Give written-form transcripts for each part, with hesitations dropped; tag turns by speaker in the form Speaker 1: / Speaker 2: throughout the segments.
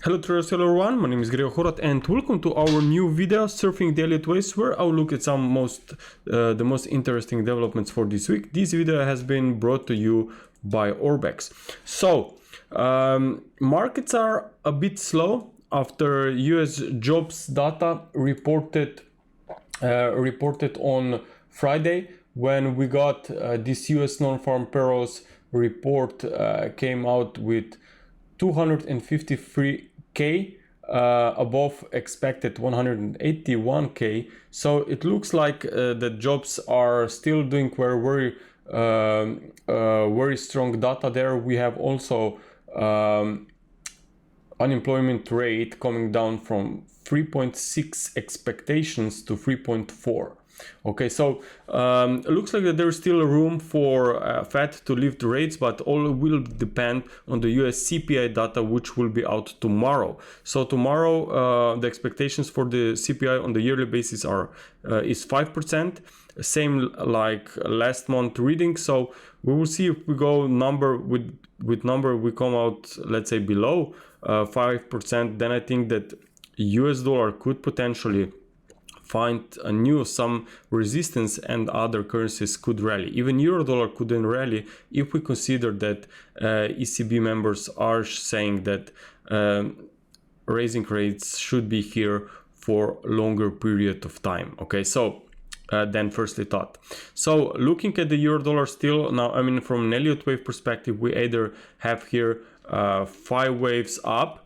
Speaker 1: Hello traders, hello everyone, my name is Gregor Horvat and welcome to our new video surfing the Elliott waves, where I'll look at the most interesting developments for this week. This video has been brought to you by Orbex. So markets are a bit slow after US jobs data reported on Friday, when we got this US non-farm payrolls report came out with 253k above expected 181k. So it looks like the jobs are still doing very strong data there. We have also unemployment rate coming down from 3.6 expectations to 3.4. Okay, so it looks like that there is still room for Fed to lift the rates, but all will depend on the US CPI data, which will be out tomorrow. So tomorrow, the expectations for the CPI on the yearly basis is 5%, same like last month reading. So we will see if we go number with number, we come out, let's say, below 5%. Then I think that US dollar could potentially find some resistance and other currencies could rally. Even euro dollar could then rally if we consider that ECB members are saying that raising rates should be here for longer period of time. Okay, so than firstly thought. So looking at the euro dollar still now, I mean, from an Elliott wave perspective, we either have here 5 waves up,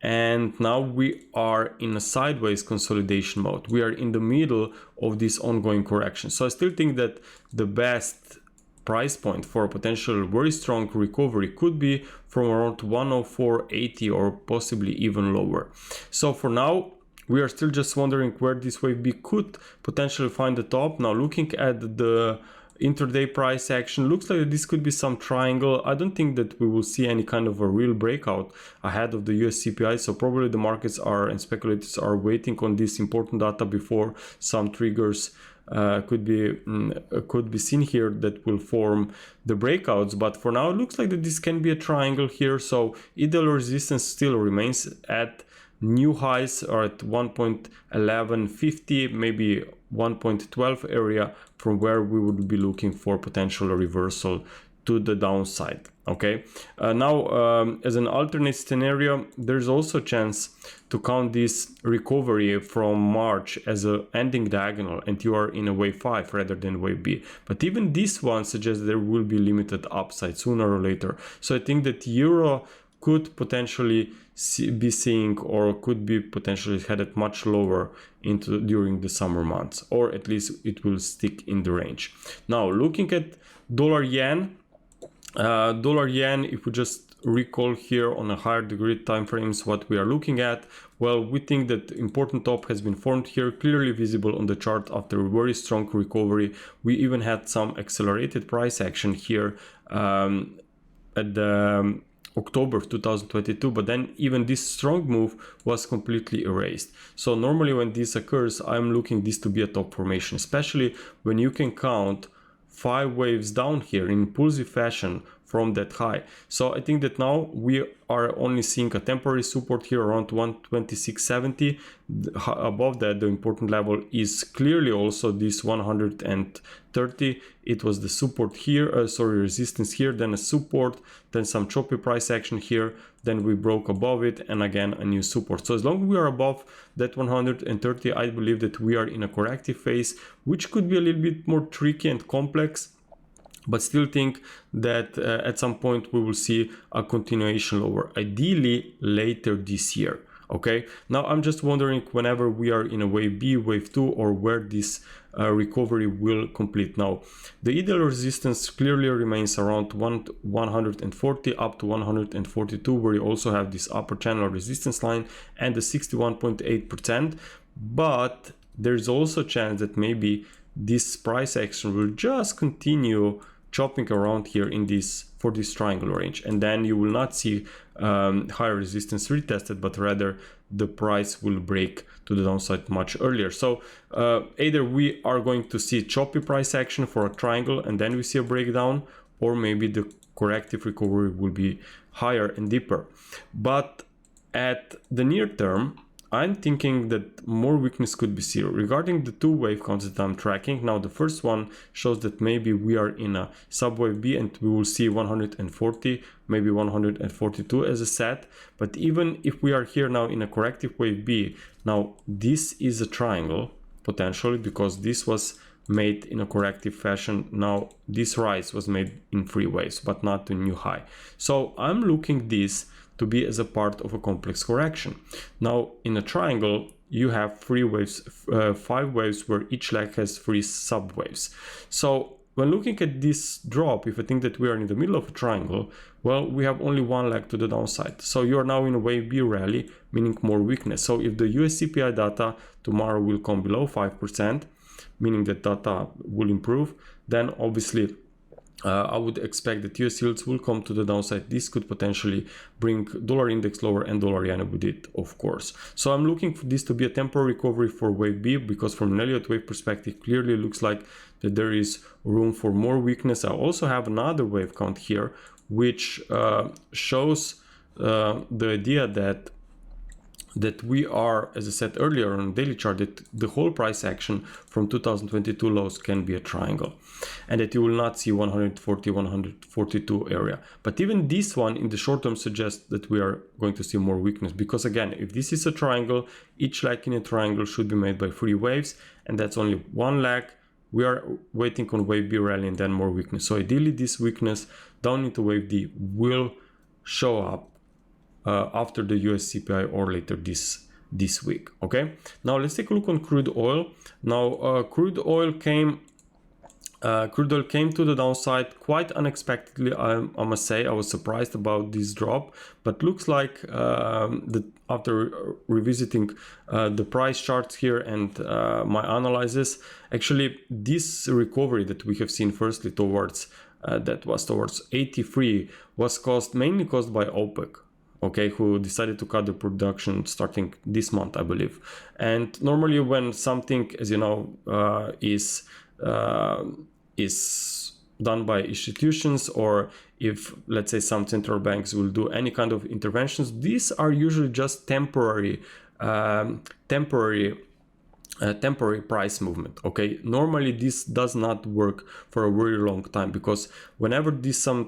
Speaker 1: and now we are in a sideways consolidation mode. We are in the middle of this ongoing correction. So I still think that the best price point for a potential very strong recovery could be from around 104.80 or possibly even lower. So for now, we are still just wondering where this wave B could potentially find the top. Now looking at the intraday price action, looks like this could be some triangle. I don't think that we will see any kind of a real breakout ahead of the US CPI, so probably the markets and speculators are waiting on this important data before some triggers could be seen here that will form the breakouts. But for now, it looks like that this can be a triangle here. So ideal resistance still remains at new highs are at 1.1150, maybe 1.12 area, from where we would be looking for potential reversal to the downside. Okay, now as an alternate scenario, there's also a chance to count this recovery from March as a ending diagonal, and you are in a wave 5 rather than wave B. But even this one suggests there will be limited upside sooner or later. So I think that euro could potentially be seeing, or could be potentially headed much lower during the summer months, or at least it will stick in the range. Now looking at dollar yen, if we just recall here on a higher degree time frames what we are looking at, well, we think that important top has been formed here, clearly visible on the chart after a very strong recovery. We even had some accelerated price action here at the October 2022, but then even this strong move was completely erased. So normally when this occurs, I'm looking this to be a top formation, especially when you can count 5 waves down here in impulsive fashion from that high. So I think that now we are only seeing a temporary support here around 126.70. Above that, the important level is clearly also this 130. It was the support here, resistance here, then a support, then some choppy price action here, then we broke above it, and again a new support. So as long as we are above that 130, I believe that we are in a corrective phase, which could be a little bit more tricky and complex, but still think that at some point we will see a continuation lower, ideally later this year. Okay, now I'm just wondering whenever we are in a wave B, wave 2, or where this recovery will complete. Now the ideal resistance clearly remains around 140 up to 142, where you also have this upper channel resistance line and the 61.8%, but there's also a chance that maybe this price action will just continue chopping around here in this for this triangle range, and then you will not see higher resistance retested, but rather the price will break to the downside much earlier. So either we are going to see choppy price action for a triangle and then we see a breakdown, or maybe the corrective recovery will be higher and deeper. But at the near term, I'm thinking that more weakness could be seen. Regarding the two wave counts that I'm tracking, now the first one shows that maybe we are in a subwave B and we will see 140, maybe 142 as a set. But even if we are here now in a corrective wave B, now this is a triangle potentially, because this was made in a corrective fashion. Now this rise was made in 3 waves, but not a new high. So I'm looking this to be as a part of a complex correction. Now in a triangle you have 3 waves, 5 waves where each leg has 3 subwaves. So when looking at this drop, if I think that we are in the middle of a triangle, well, we have only one leg to the downside. So you are now in a wave B rally, meaning more weakness. So if the USDJPY data tomorrow will come below 5%, meaning that data will improve, then obviously I would expect that US yields will come to the downside. This could potentially bring dollar index lower and dollar yen with it, of course. So I'm looking for this to be a temporary recovery for wave B, because from an Elliott wave perspective, clearly looks like that there is room for more weakness. I also have another wave count here, which shows the idea that we are, as I said earlier on daily chart, that the whole price action from 2022 lows can be a triangle, and that you will not see 140, 142 area. But even this one in the short term suggests that we are going to see more weakness, because again, if this is a triangle, each leg in a triangle should be made by 3 waves, and that's only one leg. We are waiting on wave B rally and then more weakness. So ideally this weakness down into wave D will show up after the USDJPY or later this week. Okay, now let's take a look on crude oil. Now crude oil came to the downside quite unexpectedly. I must say I was surprised about this drop, but looks like after revisiting the price charts here and my analysis, actually this recovery that we have seen firstly towards that was towards 83 was mainly caused by OPEC. Okay, who decided to cut the production starting this month, I believe. And normally when something, as you know, is done by institutions, or if, let's say, some central banks will do any kind of interventions, these are usually just temporary price movement. Okay, normally this does not work for a very long time, because whenever some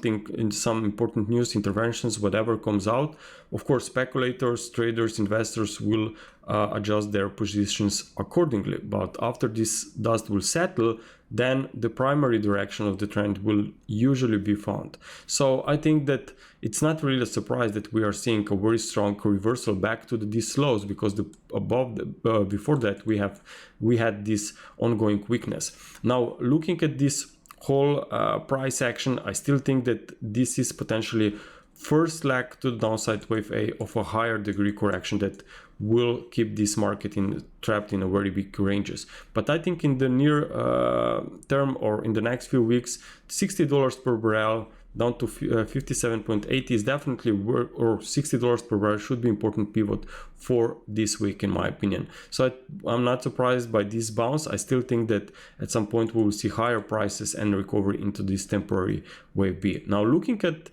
Speaker 1: important news, interventions, whatever comes out, of course speculators, traders, investors will adjust their positions accordingly. But after this dust will settle, then the primary direction of the trend will usually be found. So I think that it's not really a surprise that we are seeing a very strong reversal back to these lows, because before that we had this ongoing weakness. Now looking at this whole price action, I still think that this is potentially first leg to the downside wave A of a higher degree correction that will keep this market trapped in a very big ranges. But I think in the near term, or in the next few weeks, $60 per barrel down to 57.80 is definitely or $60 per barrel should be important pivot for this week, in my opinion. So I'm not surprised by this bounce. I still think that at some point we will see higher prices and recovery into this temporary wave B. Now looking at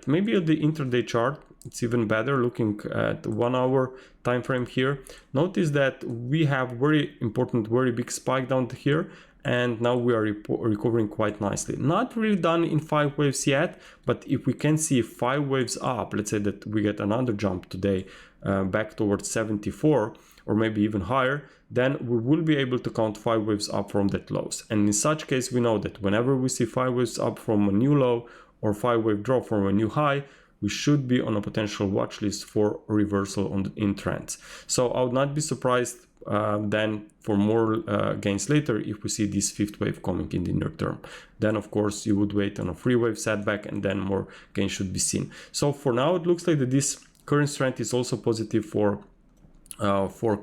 Speaker 1: maybe at the intraday chart, it's even better. Looking at 1 hour time frame here, notice that we have very important, very big spike down here, and now we are recovering quite nicely. Not really done in 5 waves yet, but if we can see 5 waves up, let's say that we get another jump today back towards 74 or maybe even higher, then we will be able to count 5 waves up from that lows. And in such case, we know that whenever we see 5 waves up from a new low or 5 wave drop from a new high, we should be on a potential watch list for reversal in trends. So I would not be surprised then for more gains later if we see this 5th wave coming in the near term. Then of course you would wait on a 3 wave setback, and then more gains should be seen. So for now it looks like that this current trend is also positive for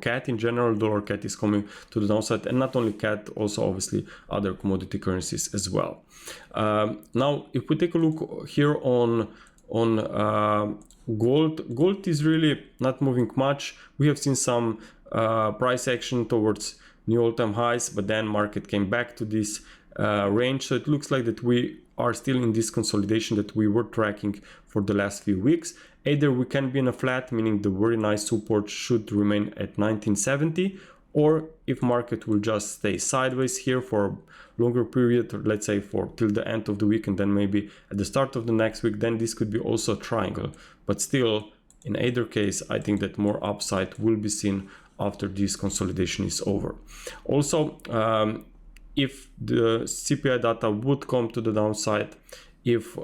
Speaker 1: CAD in general. Dollar CAD is coming to the downside, and not only CAD, also obviously other commodity currencies as well. Now if we take a look here on gold is really not moving much. We have seen some price action towards new all-time highs, but then market came back to this range. So it looks like that we are still in this consolidation that we were tracking for the last few weeks. Either we can be in a flat, meaning the very nice support should remain at 1970, or if market will just stay sideways here for a longer period, or let's say for till the end of the week and then maybe at the start of the next week, then this could be also a triangle. But still, in either case, I think that more upside will be seen after this consolidation is over. Also, if the CPI data would come to the downside, if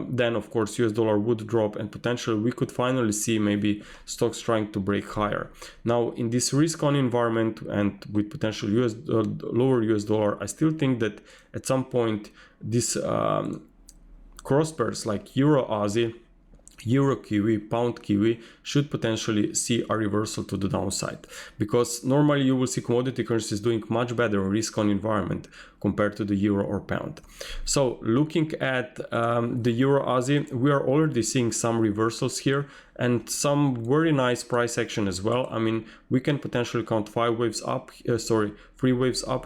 Speaker 1: then of course US dollar would drop, and potentially we could finally see maybe stocks trying to break higher. Now in this risk on environment and with potential lower US dollar, I still think that at some point this cross pairs like EURUSD, Euro Kiwi, Pound Kiwi should potentially see a reversal to the downside, because normally you will see commodity currencies doing much better in risk on environment compared to the Euro or Pound. So looking at the EURUSD, we are already seeing some reversals here and some very nice price action as well. I mean, we can potentially count 3 waves up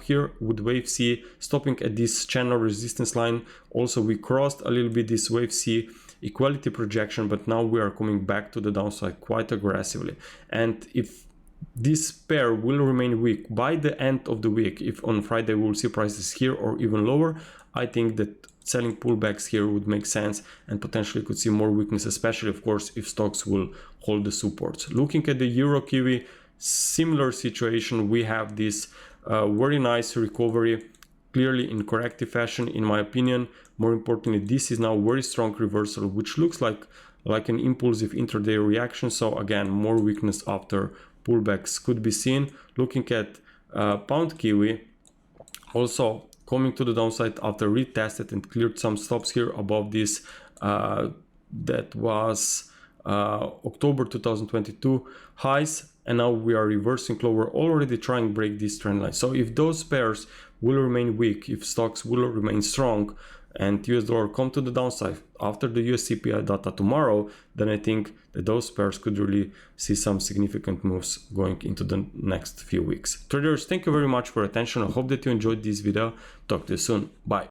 Speaker 1: here with wave C stopping at this channel resistance line. Also, we crossed a little bit this wave C equality projection, but now we are coming back to the downside quite aggressively. And if this pair will remain weak by the end of the week, if on Friday we will see prices here or even lower, I think that selling pullbacks here would make sense and potentially could see more weakness, especially of course if stocks will hold the supports. Looking at the Euro Kiwi, similar situation. We have this very nice recovery, clearly in corrective fashion in my opinion. More importantly, this is now very strong reversal, which looks like an impulsive intraday reaction. So again, more weakness after pullbacks could be seen. Looking at Pound Kiwi, also coming to the downside after retested and cleared some stops here above this. That was October 2022 highs, and now we are reversing lower, already trying to break this trend line. So if those pairs will remain weak, if stocks will remain strong and US dollar come to the downside after the US CPI data tomorrow, then I think that those pairs could really see some significant moves going into the next few weeks. Traders, thank you very much for your attention. I hope that you enjoyed this video. Talk to you soon. Bye.